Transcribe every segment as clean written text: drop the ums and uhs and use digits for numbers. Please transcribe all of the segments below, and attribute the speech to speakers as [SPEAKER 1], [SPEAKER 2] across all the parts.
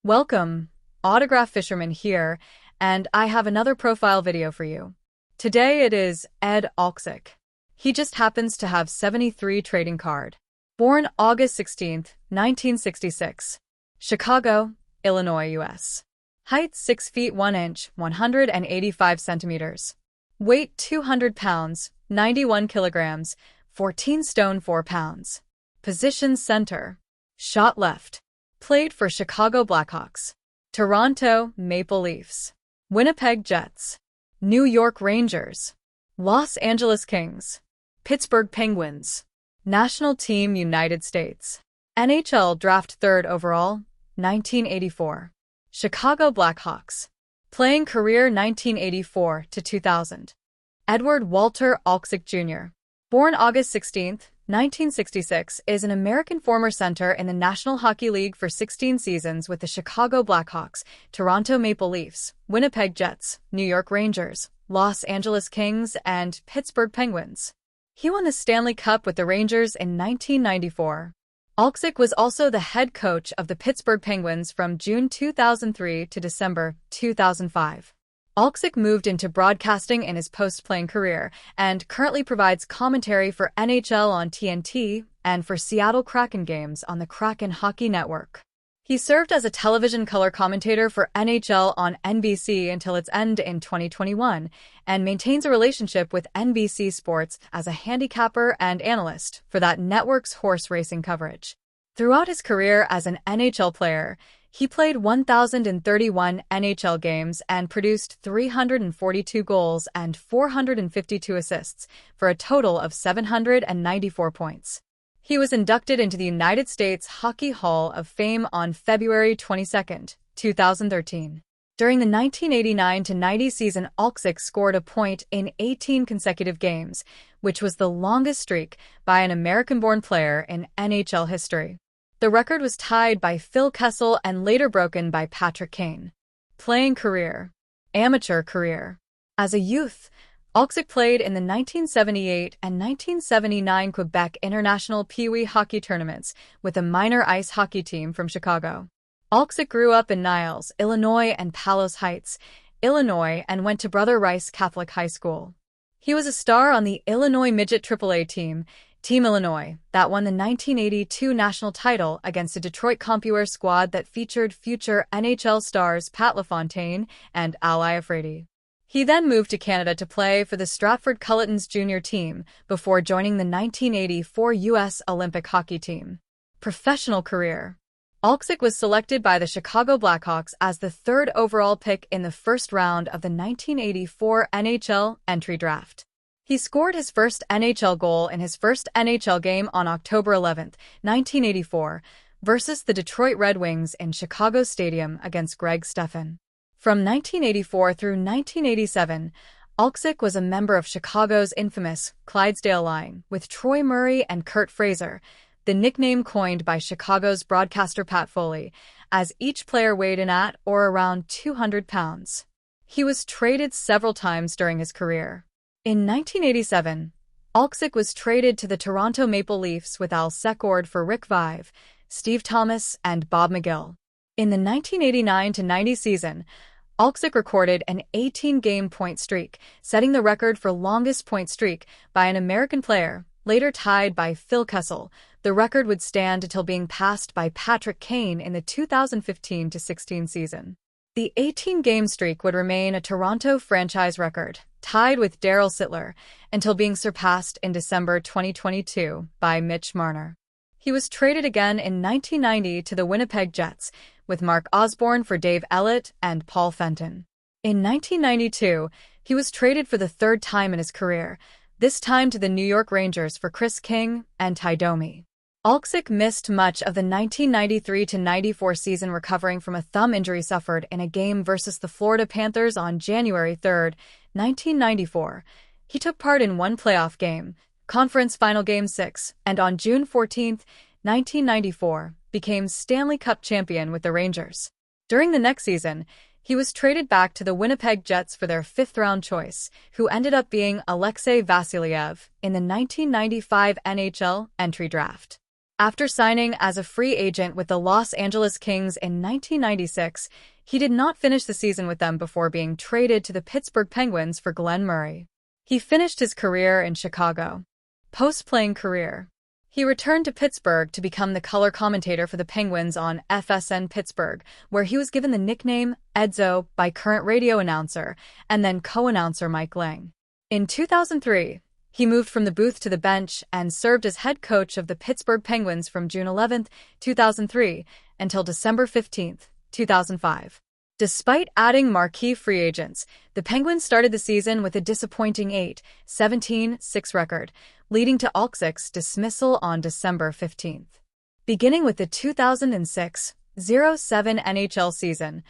[SPEAKER 1] Welcome, Autograph Fisherman here, and I have another profile video for you. Today it is Ed Olczyk. He just happens to have 73 trading card. Born August 16, 1966. Chicago, Illinois, U.S. Height 6 feet 1 inch, 185 centimeters. Weight 200 pounds, 91 kilograms, 14 stone 4 pounds. Position center. Shot left. Played for Chicago Blackhawks, Toronto Maple Leafs, Winnipeg Jets, New York Rangers, Los Angeles Kings, Pittsburgh Penguins, National Team United States, NHL Draft 3rd overall, 1984, Chicago Blackhawks, playing career 1984 to 2000. Edward Walter Olczyk Jr., born August 16, 1966, is an American former center in the National Hockey League for 16 seasons with the Chicago Blackhawks, Toronto Maple Leafs, Winnipeg Jets, New York Rangers, Los Angeles Kings, and Pittsburgh Penguins. He won the Stanley Cup with the Rangers in 1994. Olczyk was also the head coach of the Pittsburgh Penguins from June 2003 to December 2005. Olczyk moved into broadcasting in his post-playing career and currently provides commentary for NHL on TNT and for Seattle Kraken games on the Kraken Hockey Network. He served as a television color commentator for NHL on NBC until its end in 2021 and maintains a relationship with NBC Sports as a handicapper and analyst for that network's horse racing coverage. Throughout his career as an NHL player, he played 1,031 NHL games and produced 342 goals and 452 assists for a total of 794 points. He was inducted into the United States Hockey Hall of Fame on February 22, 2013. During the 1989-90 season, Olczyk scored a point in 18 consecutive games, which was the longest streak by an American-born player in NHL history. The record was tied by Phil Kessel and later broken by Patrick Kane. Playing career. Amateur career. As a youth, Olczyk played in the 1978 and 1979 Quebec International Pee Wee hockey tournaments with a minor ice hockey team from Chicago. Olczyk grew up in Niles, Illinois and Palos Heights, Illinois, and went to Brother Rice Catholic High School. He was a star on the Illinois Midget AAA team, Team Illinois, that won the 1982 national title against a Detroit Compuware squad that featured future NHL stars Pat LaFontaine and Al Iafrate. He then moved to Canada to play for the Stratford Culletons junior team before joining the 1984 U.S. Olympic hockey team. Professional career. Olczyk was selected by the Chicago Blackhawks as the 3rd overall pick in the first round of the 1984 NHL entry draft. He scored his first NHL goal in his first NHL game on October 11, 1984, versus the Detroit Red Wings in Chicago Stadium against Greg Stephan. From 1984 through 1987, Olczyk was a member of Chicago's infamous Clydesdale line with Troy Murray and Kurt Fraser, the nickname coined by Chicago's broadcaster Pat Foley, as each player weighed in at or around 200 pounds. He was traded several times during his career. In 1987, Olczyk was traded to the Toronto Maple Leafs with Al Secord for Rick Vaive, Steve Thomas, and Bob McGill. In the 1989-90 season, Olczyk recorded an 18-game point streak, setting the record for longest point streak by an American player, later tied by Phil Kessel. The record would stand until being passed by Patrick Kane in the 2015-16 season. The 18-game streak would remain a Toronto franchise record, tied with Daryl Sittler, until being surpassed in December 2022 by Mitch Marner. He was traded again in 1990 to the Winnipeg Jets, with Mark Osborne for Dave Ellett and Paul Fenton. In 1992, he was traded for the 3rd time in his career, this time to the New York Rangers for Chris King and Ty Domi. Olczyk missed much of the 1993-94 season recovering from a thumb injury suffered in a game versus the Florida Panthers on January 3, 1994. He took part in one playoff game, Conference Final Game 6, and on June 14, 1994, became Stanley Cup champion with the Rangers. During the next season, he was traded back to the Winnipeg Jets for their 5th-round choice, who ended up being Alexei Vasilyev in the 1995 NHL entry draft. After signing as a free agent with the Los Angeles Kings in 1996, he did not finish the season with them before being traded to the Pittsburgh Penguins for Glenn Murray. He finished his career in Chicago. Post-playing career. He returned to Pittsburgh to become the color commentator for the Penguins on FSN Pittsburgh, where he was given the nickname Edzo by current radio announcer and then co-announcer Mike Lang. In 2003, he moved from the booth to the bench and served as head coach of the Pittsburgh Penguins from June 11, 2003 until December 15, 2005. Despite adding marquee free agents, the Penguins started the season with a disappointing 8-17-6 record, leading to Olczyk's dismissal on December 15. Beginning with the 2006-07 NHL season,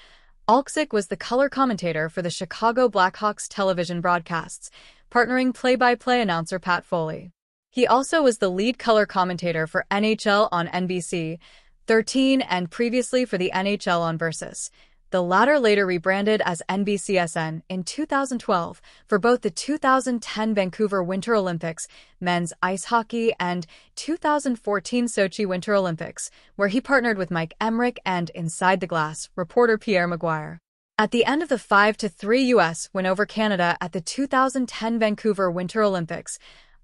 [SPEAKER 1] Olczyk was the color commentator for the Chicago Blackhawks television broadcasts, partnering play-by-play announcer Pat Foley. He also was the lead color commentator for NHL on NBC 13 and previously for the NHL on Versus, the latter later rebranded as NBCSN in 2012 for both the 2010 Vancouver Winter Olympics men's ice hockey and 2014 Sochi Winter Olympics, where he partnered with Mike Emrick and Inside the Glass reporter Pierre Maguire. At the end of the 5-3 U.S. win over Canada at the 2010 Vancouver Winter Olympics,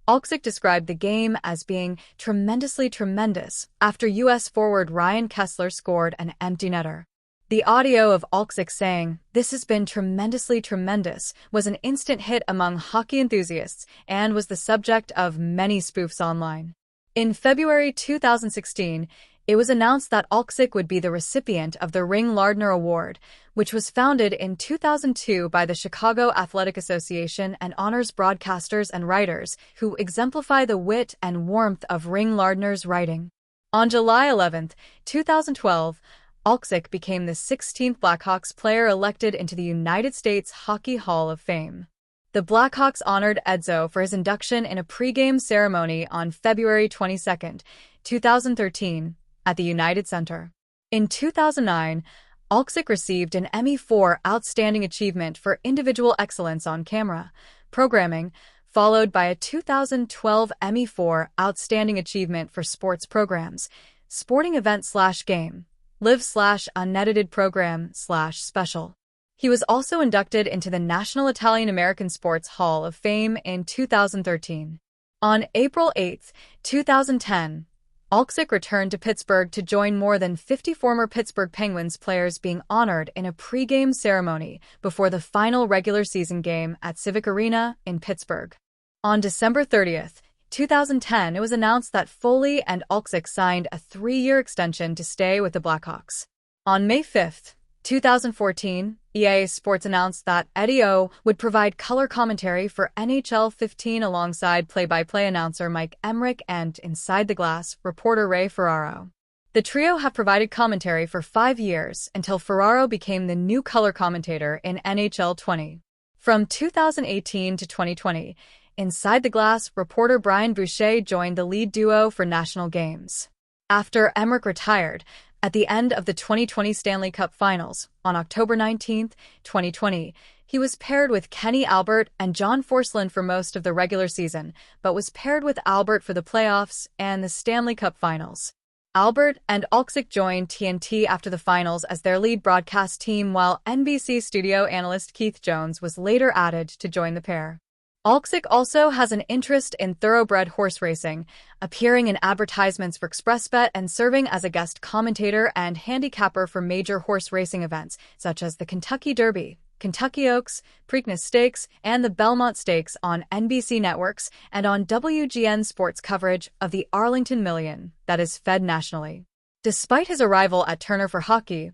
[SPEAKER 1] Olczyk described the game as being tremendously tremendous after U.S. forward Ryan Kesler scored an empty netter. The audio of Olczyk saying, "This has been tremendously tremendous," was an instant hit among hockey enthusiasts and was the subject of many spoofs online. In February 2016, it was announced that Olczyk would be the recipient of the Ring-Lardner Award, which was founded in 2002 by the Chicago Athletic Association and honors broadcasters and writers who exemplify the wit and warmth of Ring-Lardner's writing. On July 11, 2012, Olczyk became the 16th Blackhawks player elected into the United States Hockey Hall of Fame. The Blackhawks honored Edzo for his induction in a pregame ceremony on February 22, 2013, at the United Center. In 2009, Olczyk received an Emmy for Outstanding Achievement for Individual Excellence on Camera Programming, followed by a 2012 Emmy for Outstanding Achievement for Sports Programs, Sporting Event/Game, Live/Unedited Program/Special. He was also inducted into the National Italian-American Sports Hall of Fame in 2013. On April 8, 2010, Olczyk returned to Pittsburgh to join more than 50 former Pittsburgh Penguins players being honored in a pregame ceremony before the final regular season game at Civic Arena in Pittsburgh. On December 30, 2010, it was announced that Foley and Olczyk signed a 3-year extension to stay with the Blackhawks. On May 5, 2014, EA Sports announced that Eddie O would provide color commentary for NHL 15 alongside play-by-play announcer Mike Emrick and Inside the Glass reporter Ray Ferraro. The trio have provided commentary for 5 years until Ferraro became the new color commentator in NHL 20. From 2018 to 2020, Inside the Glass reporter Brian Boucher joined the lead duo for national games. After Emrick retired, at the end of the 2020 Stanley Cup Finals, on October 19, 2020, he was paired with Kenny Albert and John Forslund for most of the regular season, but was paired with Albert for the playoffs and the Stanley Cup Finals. Albert and Olczyk joined TNT after the finals as their lead broadcast team, while NBC studio analyst Keith Jones was later added to join the pair. Olczyk also has an interest in thoroughbred horse racing, appearing in advertisements for ExpressBet and serving as a guest commentator and handicapper for major horse racing events such as the Kentucky Derby, Kentucky Oaks, Preakness Stakes, and the Belmont Stakes on NBC networks and on WGN Sports coverage of the Arlington Million that is fed nationally. Despite his arrival at Turner for hockey,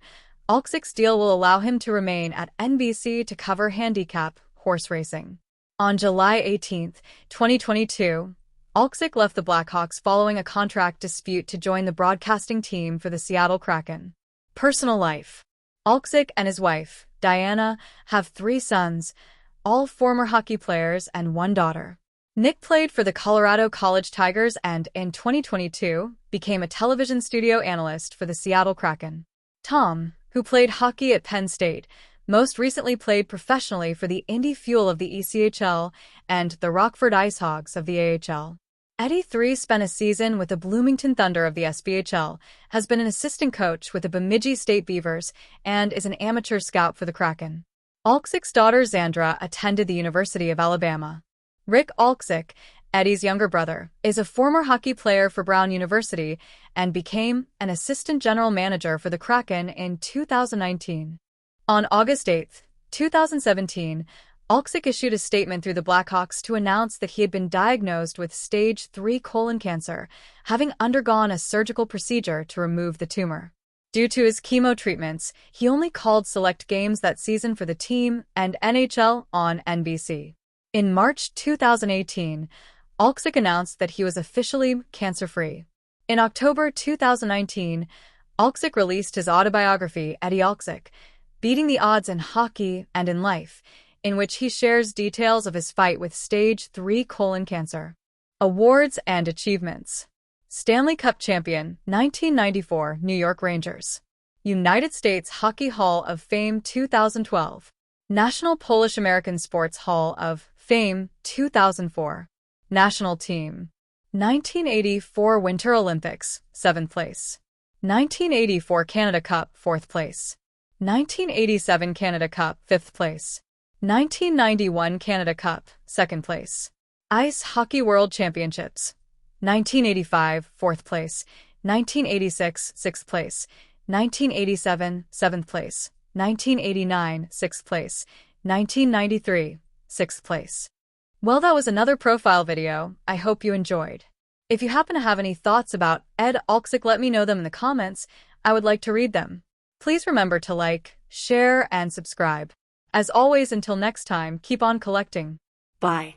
[SPEAKER 1] Olczyk's deal will allow him to remain at NBC to cover handicap horse racing. On July 18, 2022, Olczyk left the Blackhawks following a contract dispute to join the broadcasting team for the Seattle Kraken. Personal life. Olczyk and his wife, Diana, have 3 sons, all former hockey players, and 1 daughter. Nick played for the Colorado College Tigers and, in 2022, became a television studio analyst for the Seattle Kraken. Tom, who played hockey at Penn State, most recently played professionally for the Indy Fuel of the ECHL and the Rockford IceHogs of the AHL. Eddie 3 spent a season with the Bloomington Thunder of the SPHL, has been an assistant coach with the Bemidji State Beavers, and is an amateur scout for the Kraken. Olczyk's daughter Xandra attended the University of Alabama. Rick Olczyk, Eddie's younger brother, is a former hockey player for Brown University and became an assistant general manager for the Kraken in 2019. On August 8, 2017, Olczyk issued a statement through the Blackhawks to announce that he had been diagnosed with stage 3 colon cancer, having undergone a surgical procedure to remove the tumor. Due to his chemo treatments, he only called select games that season for the team and NHL on NBC. In March 2018, Olczyk announced that he was officially cancer-free. In October 2019, Olczyk released his autobiography, Eddie Olczyk, Beating the Odds in Hockey and in Life, in which he shares details of his fight with stage 3 colon cancer. Awards and achievements. Stanley Cup champion, 1994, New York Rangers. United States Hockey Hall of Fame 2012. National Polish-American Sports Hall of Fame 2004. National Team. 1984 Winter Olympics, 7th place. 1984 Canada Cup, 4th place. 1987 Canada Cup, 5th place. 1991 Canada Cup, 2nd place. Ice Hockey World Championships. 1985, 4th place. 1986, 6th place. 1987, 7th place. 1989, 6th place. 1993, 6th place. Well, that was another profile video. I hope you enjoyed. If you happen to have any thoughts about Ed Olczyk, let me know them in the comments. I would like to read them. Please remember to like, share, and subscribe. As always, until next time, keep on collecting.
[SPEAKER 2] Bye.